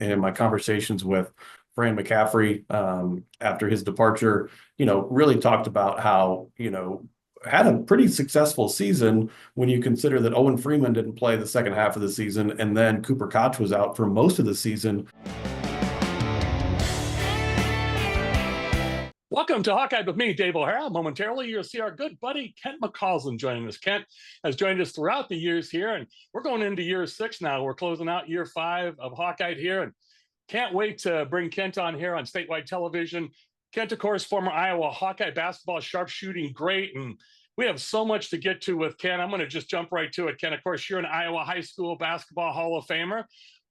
and in my conversations with Fran McCaffrey after his departure, really talked about how, had a pretty successful season when you consider that Owen Freeman didn't play the second half of the season, and then Cooper Koch was out for most of the season. Welcome to Hawkeye with me, Dave O'Hara. Momentarily, you'll see our good buddy, Kent McCausland, joining us. Kent has joined us throughout the years here, and we're going into year 6 now. We're closing out year 5 of Hawkeye here, and can't wait to bring Kent on here on statewide television. Kent, of course, former Iowa Hawkeye basketball sharpshooting great, and we have so much to get to with Kent. I'm going to just jump right to it. Kent, of course, you're an Iowa high school basketball Hall of Famer.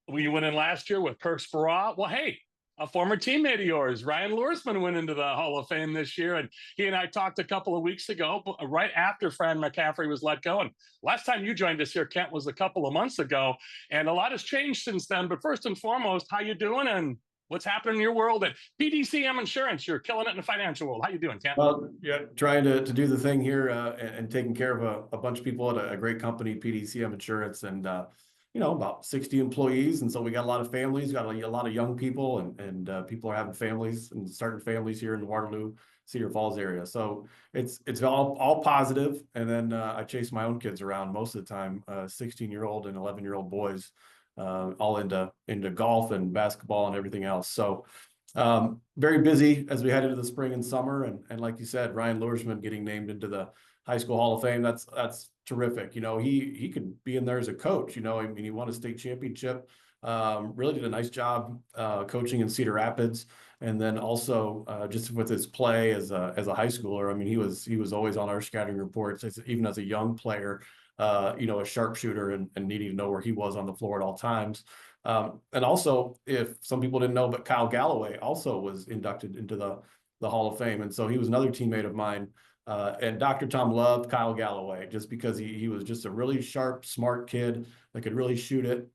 We went in last year with Kirk Speraw. Well, hey, a former teammate of yours, Ryan Luehrsmann, went into the Hall of Fame this year. And he and I talked a couple of weeks ago, right after Fran McCaffrey was let go. And last time you joined us here, Kent, was a couple of months ago. And a lot has changed since then. But first and foremost, how you doing and what's happening in your world at PDCM Insurance? You're killing it in the financial world. How you doing, Kent? Well, yeah, trying to do the thing here and taking care of a bunch of people at a great company, PDCM Insurance, and about 60 employees. And so we got a lot of families, got a lot of young people, and people are having families and starting families here in the Waterloo, Cedar Falls area. So it's all positive. And then I chase my own kids around most of the time, 16-year-old and 11-year-old boys, all into golf and basketball and everything else. So very busy as we head into the spring and summer. And like you said, Ryan Luehrsmann getting named into the High School Hall of Fame, that's terrific. He could be in there as a coach. I mean, he won a state championship, really did a nice job coaching in Cedar Rapids, and then also just with his play as a high schooler. I mean, he was always on our scouting reports, even as a young player, a sharpshooter and needing to know where he was on the floor at all times. And also, if some people didn't know, but Kyle Galloway also was inducted into the Hall of Fame, and so he was another teammate of mine. And Dr. Tom loved Kyle Galloway just because he was just a really sharp, smart kid that could really shoot it.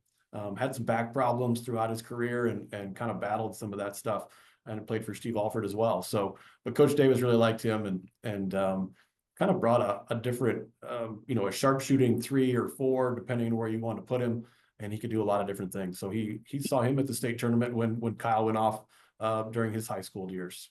Had some back problems throughout his career and kind of battled some of that stuff, and played for Steve Alford as well. So, but Coach Davis really liked him and kind of brought a different, a sharpshooting 3 or 4, depending on where you want to put him. And he could do a lot of different things. So he saw him at the state tournament when Kyle went off during his high school years.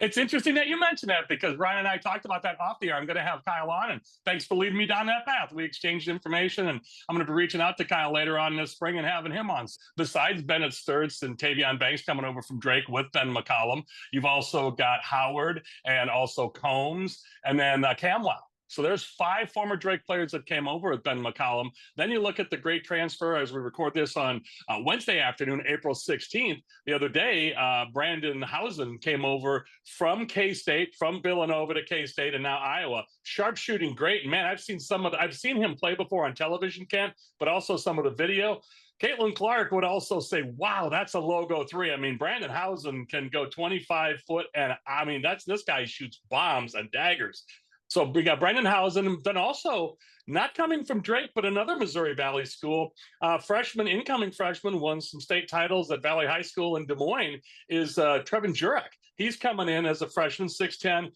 It's interesting that you mentioned that because Ryan and I talked about that off the air. I'm going to have Kyle on, and thanks for leading me down that path. We exchanged information, and I'm going to be reaching out to Kyle later on this spring and having him on. Besides Bennett Sturtz and Tavion Banks coming over from Drake with Ben McCollum, you've also got Howard and also Combs, and then Camwell. So there's 5 former Drake players that came over with Ben McCollum. Then you look at the great transfer as we record this on Wednesday afternoon, April 16th. The other day, Brandon Housen came over from K-State, from Villanova to K-State, and now Iowa. Sharpshooting great. And man, I've seen him play before on television, Kent, but also some of the video. Caitlin Clark would also say, wow, that's a logo 3. I mean, Brandon Housen can go 25 foot, and I mean, this guy shoots bombs and daggers. So we got Brandon Housen, then also not coming from Drake, but another Missouri Valley school, incoming freshman, won some state titles at Valley High School in Des Moines, is Trevin Jurek. He's coming in as a freshman, 6'10",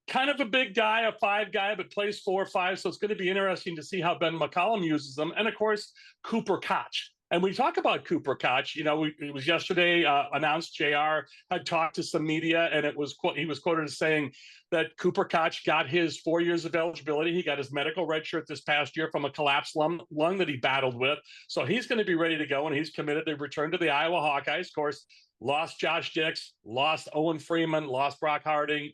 kind of a big guy, a 5 guy, but plays 4-5. So it's going to be interesting to see how Ben McCollum uses them. And of course, Cooper Koch. And we talk about Cooper Koch. It was yesterday announced JR had talked to some media, and he was quoted as saying that Cooper Koch got his 4 years of eligibility. He got his medical red shirt this past year from a collapsed lung that he battled with. So he's going to be ready to go, and he's committed to return to the Iowa Hawkeyes. Of course, lost Josh Dix, lost Owen Freeman, lost Brock Harding,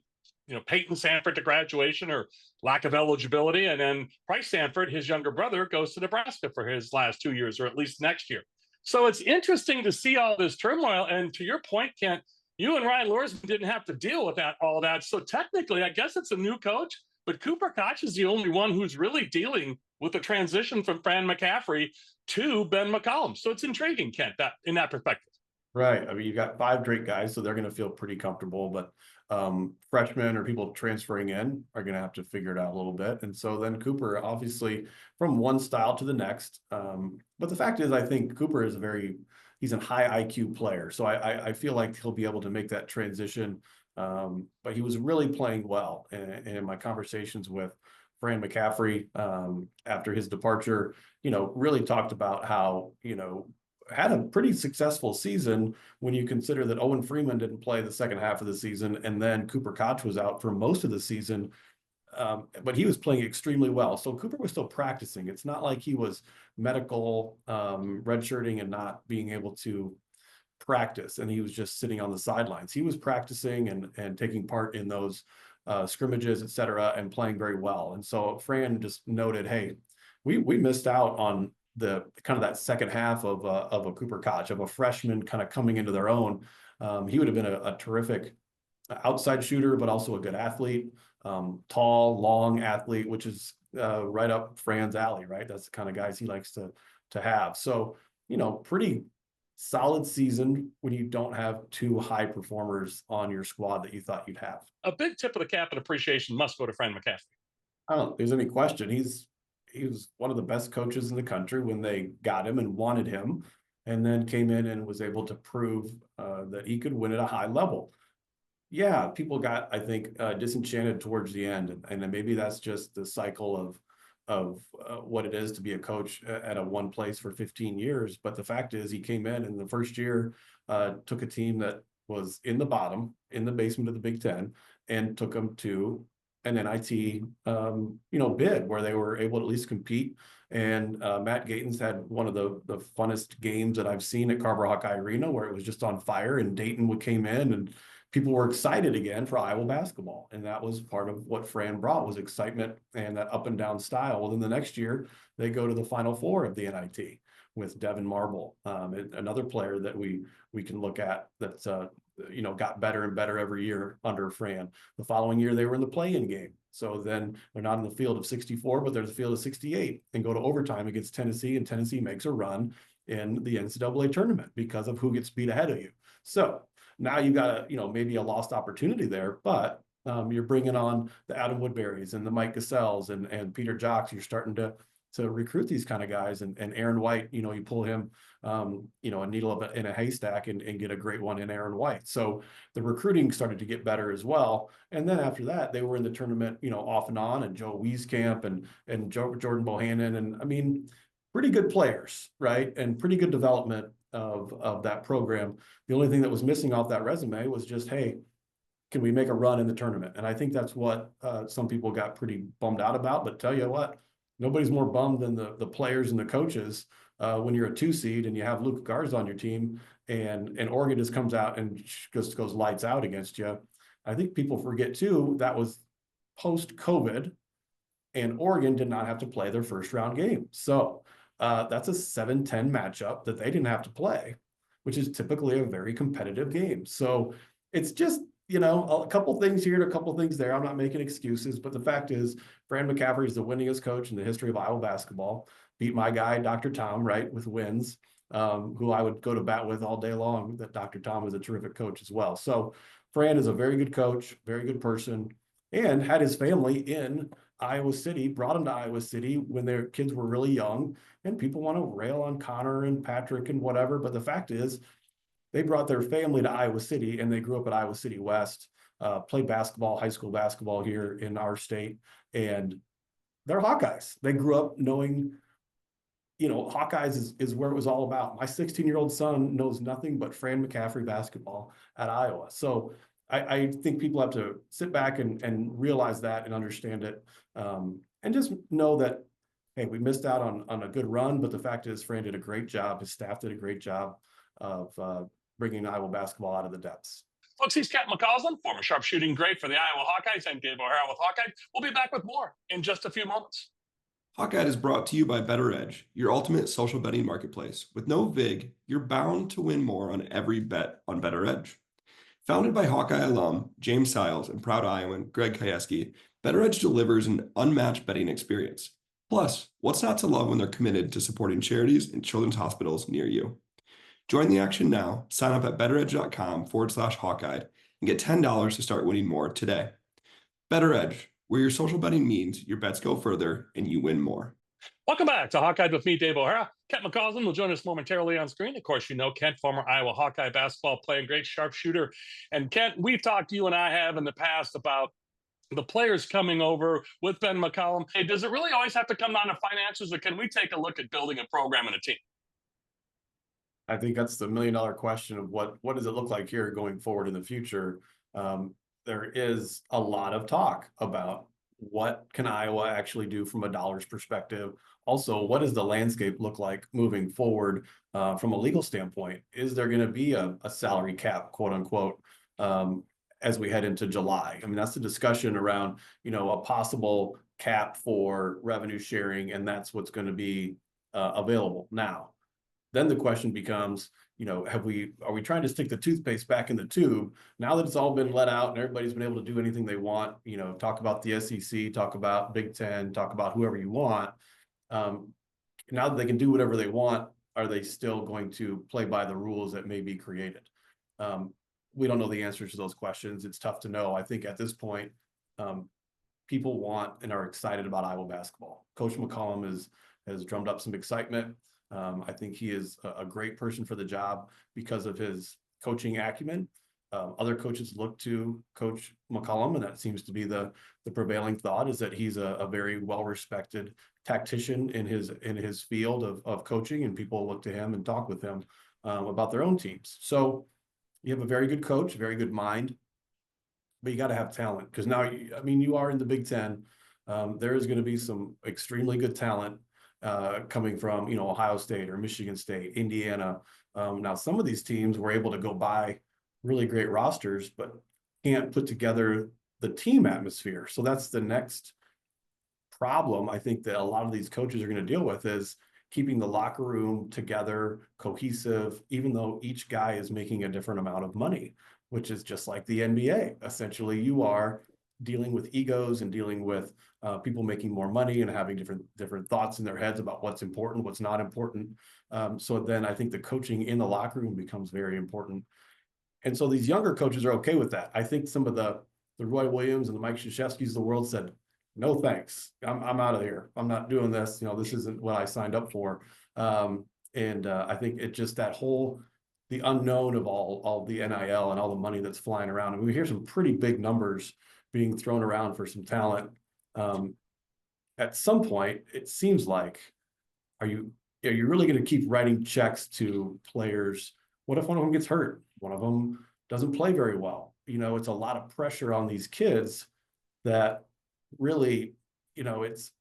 Peyton Sanford to graduation or lack of eligibility. And then Bryce Sanford, his younger brother, goes to Nebraska for his last 2 years, or at least next year. So it's interesting to see all this turmoil. And to your point, Kent, you and Ryan Luehrsmann didn't have to deal with all that. So technically, I guess it's a new coach, but Cooper Koch is the only one who's really dealing with the transition from Fran McCaffrey to Ben McCollum. So it's intriguing, Kent, in that perspective. Right. I mean, you've got 5 Drake guys, so they're going to feel pretty comfortable, but freshmen or people transferring in are going to have to figure it out a little bit. And so then Cooper, obviously, from one style to the next. But the fact is, I think Cooper is he's a high IQ player. So I feel like he'll be able to make that transition. But he was really playing well. And in my conversations with Fran McCaffrey after his departure, really talked about how, had a pretty successful season when you consider that Owen Freeman didn't play the second half of the season, and then Cooper Koch was out for most of the season. But he was playing extremely well. So Cooper was still practicing. It's not like he was medical, redshirting and not being able to practice, and he was just sitting on the sidelines. He was practicing and taking part in those scrimmages, et cetera, and playing very well. And so Fran just noted, hey, we missed out on the kind of that second half of a Cooper Koch, of a freshman kind of coming into their own. He would have been a terrific outside shooter, but also a good athlete, tall, long athlete, which is right up Fran's alley, right? That's the kind of guys he likes to have. So, pretty solid season when you don't have two high performers on your squad that you thought you'd have. A big tip of the cap and appreciation must go to Fran McCaffrey. I don't think there's any question. He was one of the best coaches in the country when they got him and wanted him, and then came in and was able to prove that he could win at a high level. Yeah, people got, I think, disenchanted towards the end, and then maybe that's just the cycle of what it is to be a coach at a one place for 15 years. But the fact is, he came in the first year, took a team that was in the bottom, in the basement of the Big Ten, and took them to an NIT, bid where they were able to at least compete. And Matt Gatens had one of the funnest games that I've seen at Carver Hawkeye Arena, where it was just on fire, and Dayton came in and people were excited again for Iowa basketball. And that was part of what Fran brought, was excitement and that up and down style. Well, then the next year they go to the Final Four of the NIT with Devin Marble, another player that we can look at that's got better and better every year under Fran. The following year they were in the play-in game. So then they're not in the field of 64, but there's a field of 68, and go to overtime against Tennessee, and Tennessee makes a run in the NCAA tournament because of who gets beat ahead of you. So now you've got maybe a lost opportunity there, but you're bringing on the Adam Woodburys and the Mike Gassells and Peter Jocks. You're starting to recruit these kind of guys, and Aaron White, you pull him, a needle in a haystack and get a great one in Aaron White. So the recruiting started to get better as well. And then after that, they were in the tournament, off and on, and Joe Wieskamp and Jordan Bohannon. And I mean, pretty good players, right? And pretty good development of that program. The only thing that was missing off that resume was just, hey, can we make a run in the tournament? And I think that's what some people got pretty bummed out about. But tell you what, nobody's more bummed than the players and the coaches when you're a 2 seed and you have Luka Garza on your team, and Oregon just comes out and just goes lights out against you. I think people forget too, that was post-COVID, and Oregon did not have to play their first round game. So that's a 7-10 matchup that they didn't have to play, which is typically a very competitive game. So it's just, a couple things here and a couple things there. I'm not making excuses, but the fact is, Fran McCaffrey is the winningest coach in the history of Iowa basketball. Beat my guy, Dr. Tom, right, with wins, who I would go to bat with all day long. That Dr. Tom is a terrific coach as well. So Fran is a very good coach, very good person, and had his family in Iowa City, brought them to Iowa City when their kids were really young. And people want to rail on Connor and Patrick and whatever, but the fact is, they brought their family to Iowa City, and they grew up at Iowa City West, played basketball, high school basketball here in our state, and they're Hawkeyes. They grew up knowing, Hawkeyes is where it was all about. My 16-year-old son knows nothing but Fran McCaffrey basketball at Iowa. So I think people have to sit back and realize that and understand it, and just know that, hey, we missed out on a good run, but the fact is, Fran did a great job. His staff did a great job of bringing Iowa basketball out of the depths. Folks, he's Kent McCausland, former sharpshooting great for the Iowa Hawkeyes. I'm Gabe O'Hara with Hawkeye. We'll be back with more in just a few moments. Hawkeyed is brought to you by Better Edge, your ultimate social betting marketplace. With no VIG, you're bound to win more on every bet on Better Edge. Founded by Hawkeye alum James Siles and proud Iowan Greg Kajewski, Better Edge delivers an unmatched betting experience. Plus, what's not to love when they're committed to supporting charities and children's hospitals near you? Join the action now. Sign up at betteredge.com/Hawkeyed and get $10 to start winning more today. Better Edge, where your social betting means your bets go further and you win more. Welcome back to Hawkeye with me, Dave O'Hara. Kent McCausland will join us momentarily on screen. Of course, Kent, former Iowa Hawkeye basketball player, great sharpshooter. And Kent, we've talked, you and I have in the past, about the players coming over with Ben McCollum. Hey, does it really always have to come down to finances, or can we take a look at building a program and a team? I think that's the $1 million question of what does it look like here going forward in the future? There is a lot of talk about what can Iowa actually do from a dollars perspective. Also, what does the landscape look like moving forward from a legal standpoint? Is there going to be a salary cap, quote unquote, as we head into July? I mean, that's the discussion around, a possible cap for revenue sharing, and that's what's going to be available now. Then the question becomes, are we trying to stick the toothpaste back in the tube now that it's all been let out and everybody's been able to do anything they want? Talk about the SEC, talk about Big Ten, talk about whoever you want. Now that they can do whatever they want, are they still going to play by the rules that may be created? We don't know the answers to those questions. It's tough to know. I think at this point, people want and are excited about Iowa basketball. Coach McCollum has drummed up some excitement. I think he is a great person for the job because of his coaching acumen. Other coaches look to Coach McCollum, and that seems to be the prevailing thought, is that he's a very well-respected tactician in his field of coaching, and people look to him and talk with him about their own teams. So you have a very good coach, very good mind, but you got to have talent, because now, you are in the Big Ten. There is going to be some extremely good talent coming from, Ohio State or Michigan State, Indiana. Now, some of these teams were able to go buy really great rosters, but can't put together the team atmosphere. So that's the next problem I think that a lot of these coaches are going to deal with, is keeping the locker room together, cohesive, even though each guy is making a different amount of money, which is just like the NBA. Essentially, you are dealing with egos and dealing with people making more money and having different thoughts in their heads about what's important, what's not important. So then I think the coaching in the locker room becomes very important. And so these younger coaches are okay with that. I think some of the Roy Williams and the Mike Krzyzewskis of the world said, no thanks, I'm out of here. I'm not doing this. This isn't what I signed up for. I think it just the unknown of all the NIL and all the money that's flying around. And we hear some pretty big numbers being thrown around for some talent. At some point, it seems like, are you really going to keep writing checks to players? What if one of them gets hurt? One of them doesn't play very well? It's a lot of pressure on these kids that really, it's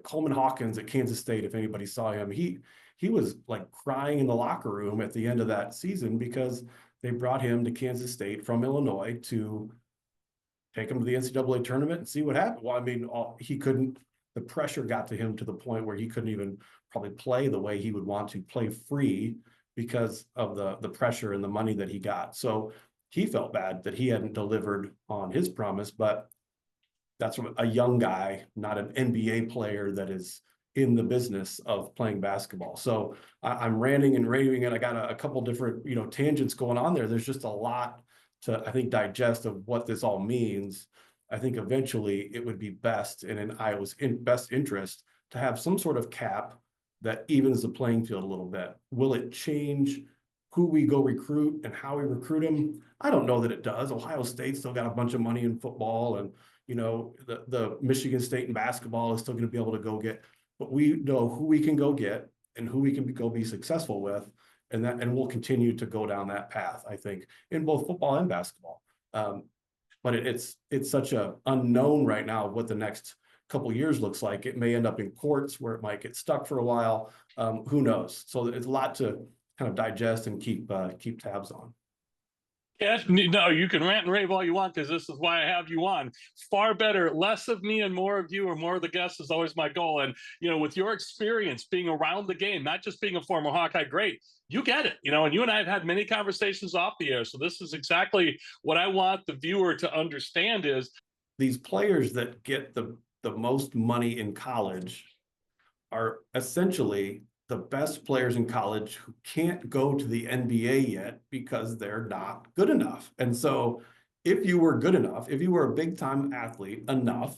Coleman Hawkins at Kansas State. If anybody saw him, he was like crying in the locker room at the end of that season because they brought him to Kansas State from Illinois to take him to the NCAA tournament and see what happened. Well, he couldn't, the pressure got to him to the point where he couldn't even probably play the way he would want to play free because of the pressure and the money that he got. So he felt bad that he hadn't delivered on his promise, but that's from a young guy, not an NBA player that is in the business of playing basketball. So I'm ranting and raving, and I got a couple different, tangents going on there. There's just a lot to, I think, digest of what this all means. I think eventually it would be best and in Iowa's best interest to have some sort of cap that evens the playing field a little bit. Will it change who we go recruit and how we recruit them? I don't know that it does. Ohio State still got a bunch of money in football, and the Michigan State in basketball is still going to be able to go get, but we know who we can go get and who we can go be successful with. And we'll continue to go down that path, I think, in both football and basketball. But it's such a unknown right now what the next couple of years looks like. It may end up in courts where it might get stuck for a while. Who knows? So it's a lot to kind of digest and keep tabs on. Yes, no, you can rant and rave all you want, because this is why I have you on. Far better, less of me and more of you, or more of the guests, is always my goal. And, with your experience being around the game, not just being a former Hawkeye great, you get it, and you and I have had many conversations off the air. So this is exactly what I want the viewer to understand is these players that get the most money in college are essentially the best players in college who can't go to the NBA yet because they're not good enough. And so if you were good enough, if you were a big time athlete enough,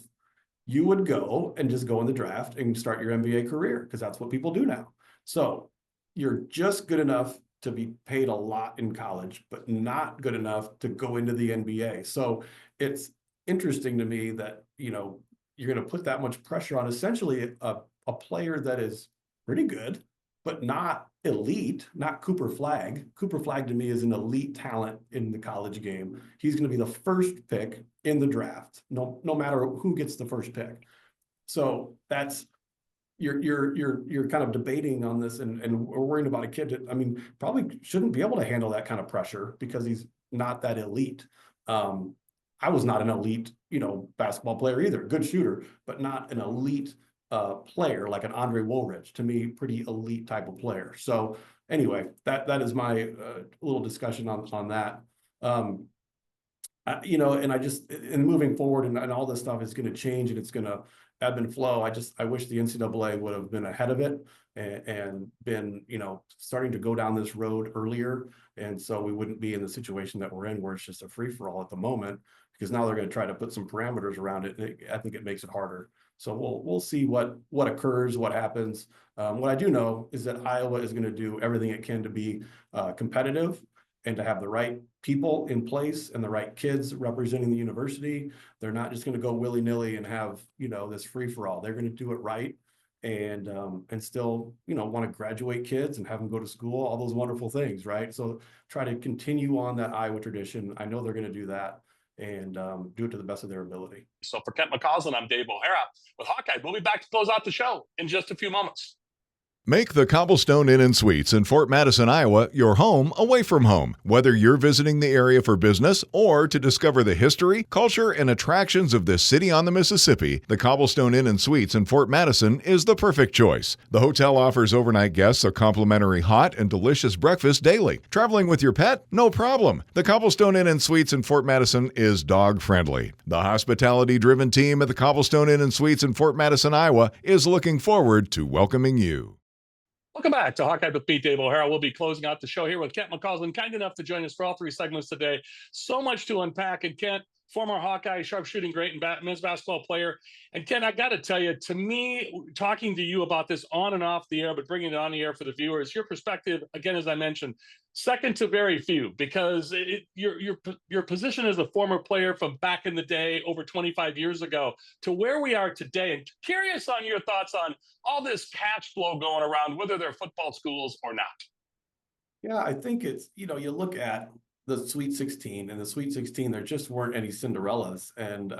you would go and just go in the draft and start your NBA career, because that's what people do now. So you're just good enough to be paid a lot in college, but not good enough to go into the NBA. So it's interesting to me that, you're going to put that much pressure on essentially a player that is pretty good, but not elite, not Cooper Flagg. Cooper Flagg to me is an elite talent in the college game. He's going to be the first pick in the draft, no matter who gets the first pick. So that's you're kind of debating on this, and we're worrying about a kid that, I mean, probably shouldn't be able to handle that kind of pressure because he's not that elite. I was not an elite, basketball player either. Good shooter, but not an elite player like an Andre Woolridge. To me, pretty elite type of player. So anyway, that is my little discussion on that. And I just, and moving forward, and all this stuff is going to change, and it's going to ebb and flow. I wish the NCAA would have been ahead of it and been, starting to go down this road earlier. And so we wouldn't be in the situation that we're in, where it's just a free for all at the moment, because now they're going to try to put some parameters around it. And I think it makes it harder. So we'll see what occurs, what happens. What I do know is that Iowa is going to do everything it can to be competitive, and to have the right people in place and the right kids representing the university. They're not just going to go willy-nilly and have, this free-for-all. They're going to do it right, and still, want to graduate kids and have them go to school, all those wonderful things, right? So try to continue on that Iowa tradition. I know they're going to do that, and do it to the best of their ability. So for Kent McCausland, I'm Dave O'Hara with Hawkeye. We'll be back to close out the show in just a few moments. Make the Cobblestone Inn & Suites in Fort Madison, Iowa, your home away from home. Whether you're visiting the area for business or to discover the history, culture, and attractions of this city on the Mississippi, the Cobblestone Inn & Suites in Fort Madison is the perfect choice. The hotel offers overnight guests a complimentary hot and delicious breakfast daily. Traveling with your pet? No problem. The Cobblestone Inn & Suites in Fort Madison is dog-friendly. The hospitality-driven team at the Cobblestone Inn & Suites in Fort Madison, Iowa is looking forward to welcoming you. Welcome back to Hawkeye with me, Dave O'Hara. We'll be closing out the show here with Kent McCausland, kind enough to join us for all three segments today. So much to unpack. And Kent, former Hawkeye sharpshooting great and men's basketball player. And Kent, I got to tell you, to me, talking to you about this on and off the air, but bringing it on the air for the viewers, your perspective, again, as I mentioned, second to very few, because your position as a former player from back in the day, over 25 years ago, to where we are today. And curious on your thoughts on all this cash flow going around, whether they're football schools or not. Yeah, I think it's, you look at the Sweet 16, and the Sweet 16, there just weren't any Cinderellas, and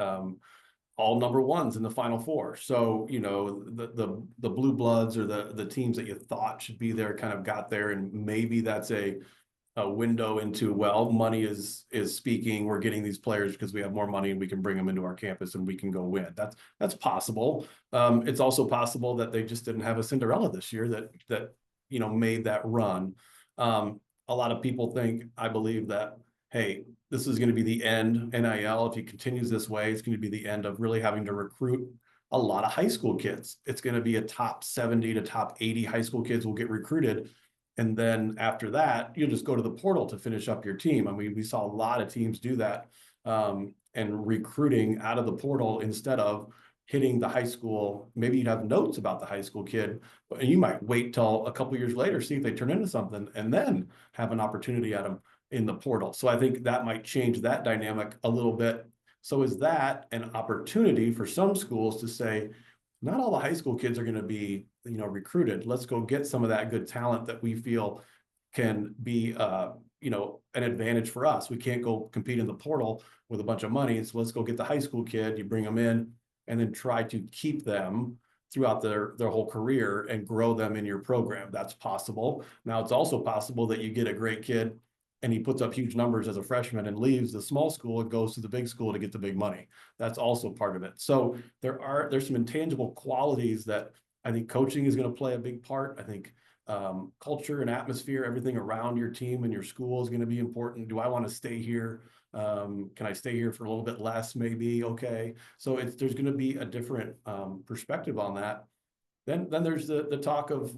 all number ones in the Final Four. So, the blue bloods, or the teams that you thought should be there kind of got there, and maybe that's a window into, well, money is speaking. We're getting these players because we have more money and we can bring them into our campus and we can go win. That's possible. It's also possible that they just didn't have a Cinderella this year that made that run. A lot of people think, I believe, that, hey, this is going to be the end. NIL, if it continues this way, it's going to be the end of really having to recruit a lot of high school kids. It's going to be a top 70 to top 80 high school kids will get recruited. And then after that, you'll just go to the portal to finish up your team. I mean, we saw a lot of teams do that, and recruiting out of the portal instead of hitting the high school. Maybe you'd have notes about the high school kid, but you might wait till a couple years later, see if they turn into something, and then have an opportunity at them in the portal. So I think that might change that dynamic a little bit. So is that an opportunity for some schools to say, not all the high school kids are going to be, recruited. Let's go get some of that good talent that we feel can be, an advantage for us. We can't go compete in the portal with a bunch of money. So let's go get the high school kid. You bring them in, and then try to keep them throughout their whole career and grow them in your program. That's possible. Now, it's also possible that you get a great kid and he puts up huge numbers as a freshman and leaves the small school and goes to the big school to get the big money. That's also part of it. So there's some intangible qualities that I think coaching is going to play a big part. I think culture and atmosphere, everything around your team and your school is going to be important. Do I want to stay here? Can I stay here for a little bit less? Maybe. Okay. So there's going to be a different perspective on that. Then there's the talk of,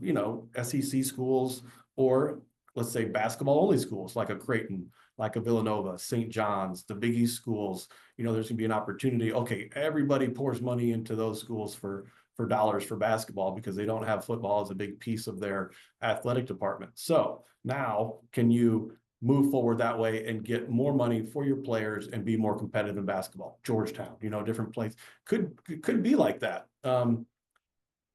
SEC schools, or let's say basketball only schools like a Creighton, like a Villanova, St. John's, the Big East schools. There's going to be an opportunity. Okay, everybody pours money into those schools for dollars for basketball because they don't have football as a big piece of their athletic department. So now, can you move forward that way and get more money for your players and be more competitive in basketball? Georgetown, different place could be like that.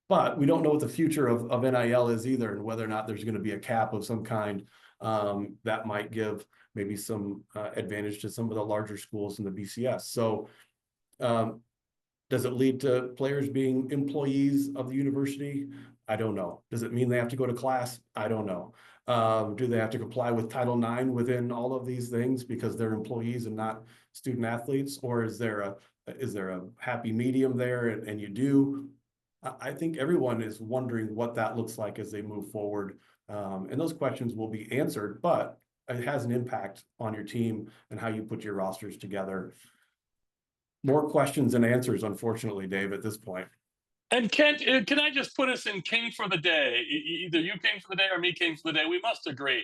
But we don't know what the future of NIL is either, and whether or not there's going to be a cap of some kind that might give maybe some advantage to some of the larger schools in the BCS. So does it lead to players being employees of the university? I don't know. Does it mean they have to go to class? I don't know. Do they have to comply with Title IX within all of these things because they're employees and not student athletes? Or is there a happy medium there and you do? I think everyone is wondering what that looks like as they move forward. And those questions will be answered, but it has an impact on your team and how you put your rosters together. More questions than answers, unfortunately, Dave, at this point. And Kent, can I just put us in king for the day? Either you king for the day or me king for the day. We must agree.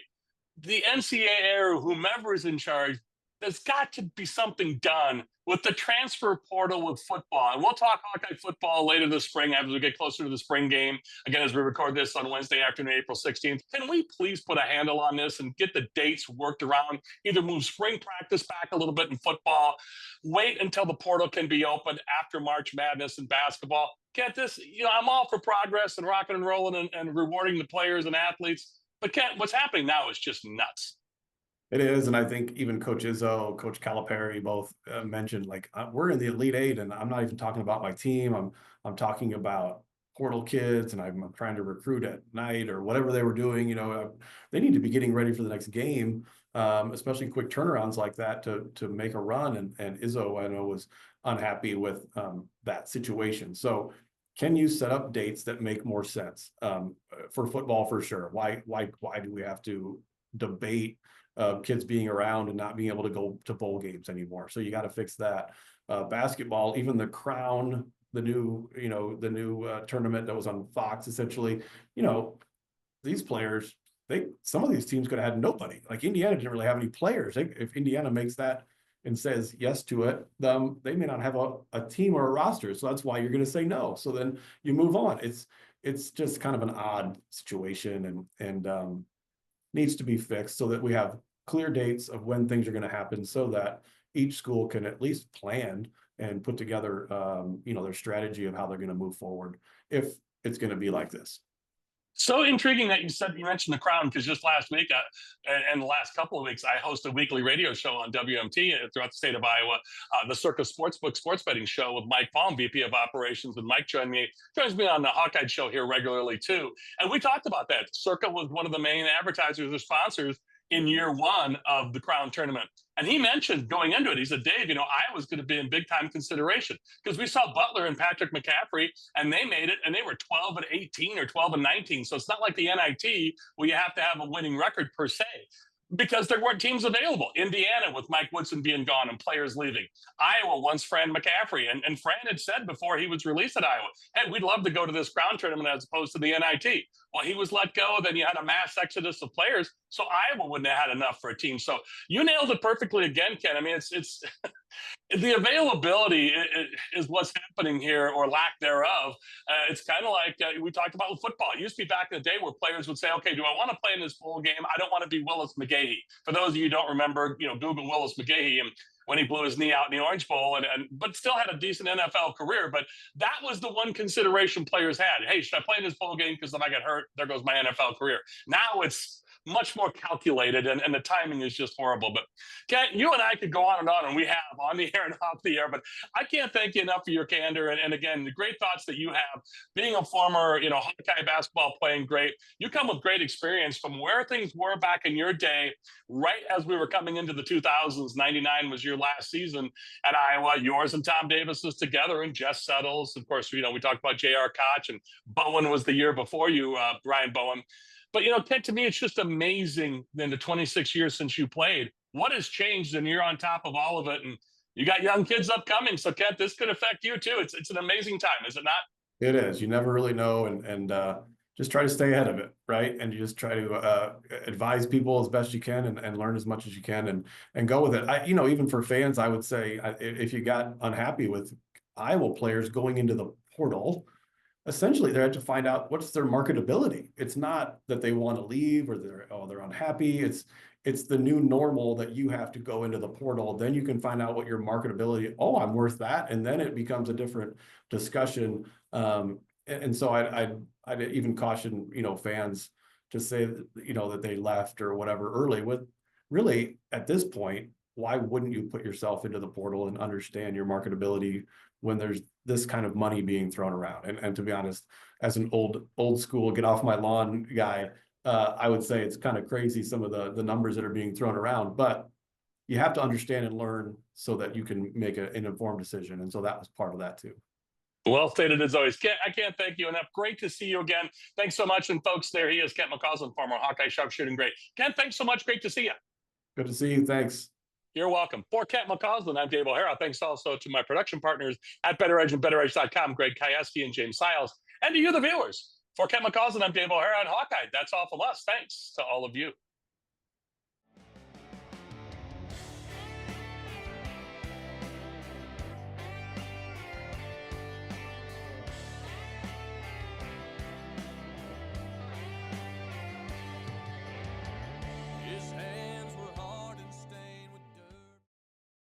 The NCAA or whomever is in charge, there's got to be something done with the transfer portal with football. And we'll talk Hawkeye football later this spring as we get closer to the spring game. Again, as we record this on Wednesday afternoon, April 16th. Can we please put a handle on this and get the dates worked around? Either move spring practice back a little bit in football, wait until the portal can be opened after March Madness in basketball. Kent, this, I'm all for progress and rocking and rolling and rewarding the players and athletes. But Kent, what's happening now is just nuts. It is, and I think even Coach Izzo, Coach Calipari both mentioned, like, we're in the Elite Eight, and I'm not even talking about my team. I'm talking about portal kids, and I'm trying to recruit at night or whatever they were doing. They need to be getting ready for the next game, especially quick turnarounds like that to make a run. And Izzo, I know, was unhappy with that situation. So, can you set up dates that make more sense for football for sure? Why do we have to debate kids being around and not being able to go to bowl games anymore? So you got to fix that. Basketball, even the Crown, the new tournament that was on Fox, essentially, these players, some of these teams could have had nobody. Like Indiana didn't really have any players. If Indiana makes that and says yes to it, they may not have a team or a roster. So that's why you're going to say no. So then you move on. It's just kind of an odd situation and needs to be fixed so that we have clear dates of when things are going to happen so that each school can at least plan and put together, their strategy of how they're going to move forward if it's going to be like this. So intriguing that you mentioned the Crown, because just last week and the last couple of weeks, I host a weekly radio show on WMT throughout the state of Iowa, the Circa Sportsbook Sports Betting Show with Mike Baum, VP of Operations. And Mike joins me on the Hawkeyed show here regularly too. And we talked about that. Circa was one of the main advertisers or sponsors in year one of the Crown tournament. And he mentioned going into it, he said, Dave, Iowa's going to be in big time consideration because we saw Butler and Patrick McCaffrey and they made it and they were 12 and 18 or 12 and 19. So it's not like the NIT where you have to have a winning record per se, because there weren't teams available. Indiana with Mike Woodson being gone and players leaving. Iowa wants Fran McCaffrey. And Fran had said before he was released at Iowa, hey, we'd love to go to this Crown tournament as opposed to the NIT. Well, he was let go. Then you had a mass exodus of players. So Iowa wouldn't have had enough for a team. So you nailed it perfectly again, Ken. I mean, it's the availability is what's happening here, or lack thereof. It's kind of like we talked about with football. It used to be back in the day where players would say, okay, do I want to play in this bowl game? I don't want to be Willis McGahee. For those of you who don't remember, Google Willis McGahee and when he blew his knee out in the Orange Bowl, but still had a decent NFL career. But that was the one consideration players had. Hey, should I play in this bowl game? Because if I get hurt, there goes my NFL career. Now it's much more calculated, and the timing is just horrible. But Kent, you and I could go on, and we have on the air and off the air, but I can't thank you enough for your candor. And again, the great thoughts that you have, being a former, Hawkeye basketball playing great. You come with great experience from where things were back in your day, right as we were coming into the 2000s. 99 was your last season at Iowa. Yours and Tom Davis's together, and Jess Settles. Of course, we talked about J.R. Koch, and Bowen was the year before you, Brian Bowen. But, Kent, to me, it's just amazing in the 26 years since you played, what has changed, and you're on top of all of it. And you got young kids upcoming. So, Kent, this could affect you, too. It's an amazing time, is it not? It is. You never really know. And just try to stay ahead of it, right? And you just try to advise people as best you can and learn as much as you can and go with it. Even for fans, I would say if you got unhappy with Iowa players going into the portal, essentially they have to find out what's their marketability. It's not that they want to leave or they're unhappy. It's the new normal that you have to go into the portal. Then you can find out what your marketability. Oh, I'm worth that, and then it becomes a different discussion. and so I'd even caution, fans to say that, that they left or whatever early. With really at this point, why wouldn't you put yourself into the portal and understand your marketability when there's this kind of money being thrown around? And to be honest, as an old school get off my lawn guy, I would say it's kind of crazy, some of the numbers that are being thrown around, but you have to understand and learn so that you can make an informed decision. And so that was part of that too. Well stated as always. Kent, I can't thank you enough. Great to see you again. Thanks so much. And folks, there he is, Kent McCausland, former Hawkeye sharpshooting great. Kent, thanks so much. Great to see you. Good to see you. Thanks. You're welcome. For Kent McCausland, I'm Dave O'Hara. Thanks also to my production partners at Better Edge and BetterEdge.com, Greg Kajewski and James Siles, and to you, the viewers. For Kent McCausland, I'm Dave O'Hara on Hawkeye. That's all from us. Thanks to all of you.